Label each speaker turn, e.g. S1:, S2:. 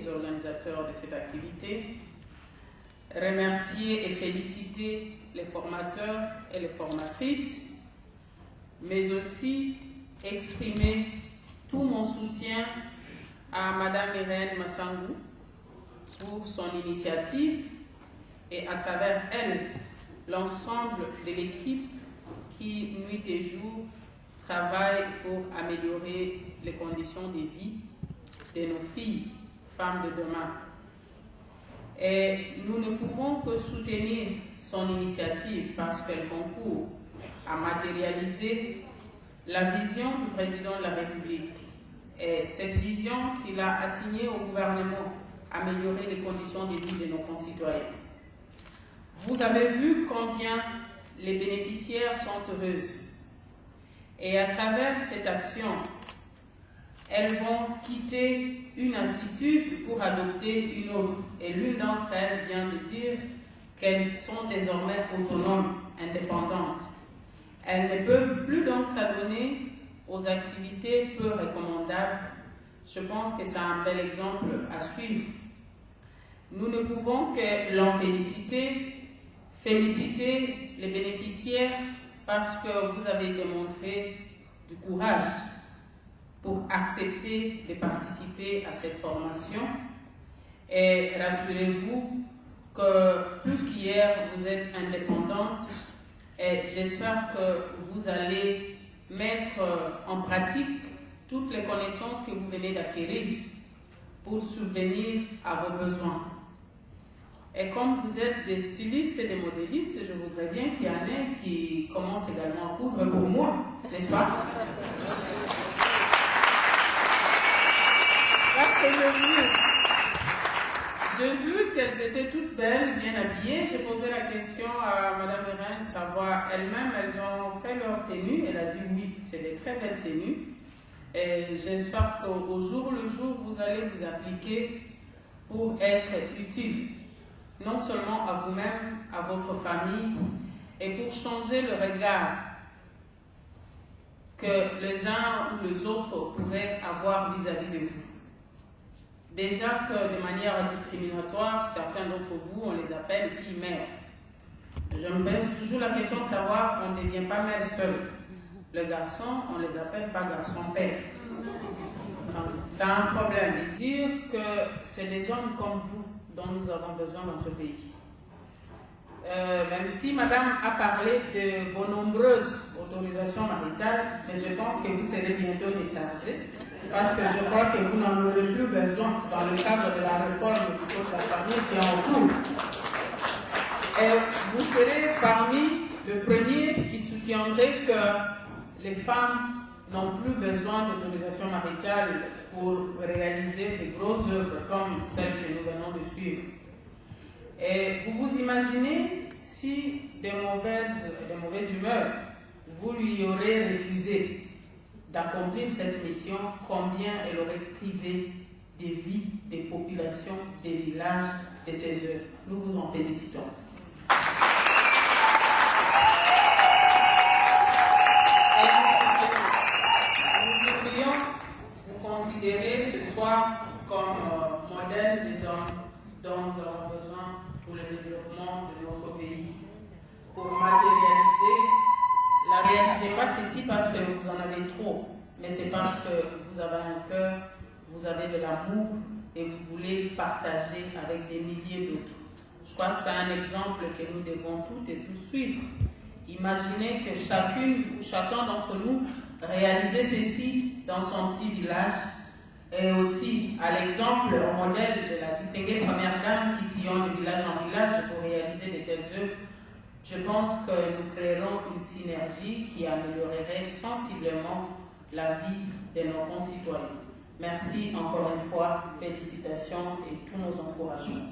S1: les organisateurs de cette activité, remercier et féliciter les formateurs et les formatrices, mais aussi exprimer tout mon soutien à Madame Irène Massangou pour son initiative et à travers elle, l'ensemble de l'équipe qui, nuit et jour, travaille pour améliorer les conditions de vie de nos filles, femmes de demain. Et nous ne pouvons que soutenir son initiative parce qu'elle concourt à matérialiser la vision du président de la République. Et cette vision qu'il a assignée au gouvernement, améliorer les conditions de vie de nos concitoyens. Vous avez vu combien les bénéficiaires sont heureuses. Et à travers cette action, elles vont quitter une attitude pour adopter une autre. Et l'une d'entre elles vient de dire qu'elles sont désormais autonomes, indépendantes. Elles ne peuvent plus donc s'adonner aux activités peu recommandables. Je pense que c'est un bel exemple à suivre. Nous ne pouvons que l'en féliciter les bénéficiaires parce que vous avez démontré du courage pour accepter de participer à cette formation. Et rassurez-vous que plus qu'hier, vous êtes indépendante et j'espère que vous allez mettre en pratique toutes les connaissances que vous venez d'acquérir pour subvenir à vos besoins. Et comme vous êtes des stylistes et des modélistes, je voudrais bien qu'il y en ait qui commencent également à coudre pour moi, n'est-ce pas? J'ai vu qu'elles étaient toutes belles, bien habillées. J'ai posé la question à Madame Irène, savoir elles-mêmes, elles ont fait leur tenue. Elle a dit oui, c'est des très belles tenues. Et j'espère qu'au jour le jour, vous allez vous appliquer pour être utile, non seulement à vous-même, à votre famille, et pour changer le regard que les uns ou les autres pourraient avoir vis-à-vis de vous. Déjà que de manière discriminatoire, certains d'entre vous, on les appelle filles-mères. Je me pose toujours la question de savoir, on ne devient pas mère seule. Les garçons, on les appelle pas garçons-pères. C'est un problème de dire que c'est des hommes comme vous dont nous avons besoin dans ce pays. Même si Madame a parlé de vos nombreuses autorisations maritales, mais je pense que vous serez bientôt déchargés, parce que je crois que vous n'en aurez plus besoin dans le cadre de la réforme du code de la famille qui est en cours. Et vous serez parmi les premiers qui soutiendraient que les femmes n'ont plus besoin d'autorisation maritale pour réaliser des grosses œuvres comme celles que nous venons de suivre. Et vous vous imaginez si de mauvaise humeur, vous lui aurez refusé d'accomplir cette mission, combien elle aurait privé des vies, des populations, des villages, de ses œuvres. Nous vous en félicitons. Nous voudrions vous considérer ce soir comme modèle des hommes dont nous avons besoin pour le développement de notre pays. Pour matérialiser, la réalisez pas ceci parce que vous en avez trop, mais c'est parce que vous avez un cœur, vous avez de l'amour et vous voulez partager avec des milliers d'autres. Je crois que c'est un exemple que nous devons toutes et tous suivre. Imaginez que chacune ou chacun d'entre nous réalisait ceci dans son petit village. Et aussi, à l'exemple, au modèle de la distinguée première dame qui sillonne de village en village pour réaliser de telles œuvres, je pense que nous créerons une synergie qui améliorerait sensiblement la vie de nos concitoyens. Merci encore une fois, félicitations et tous nos encouragements.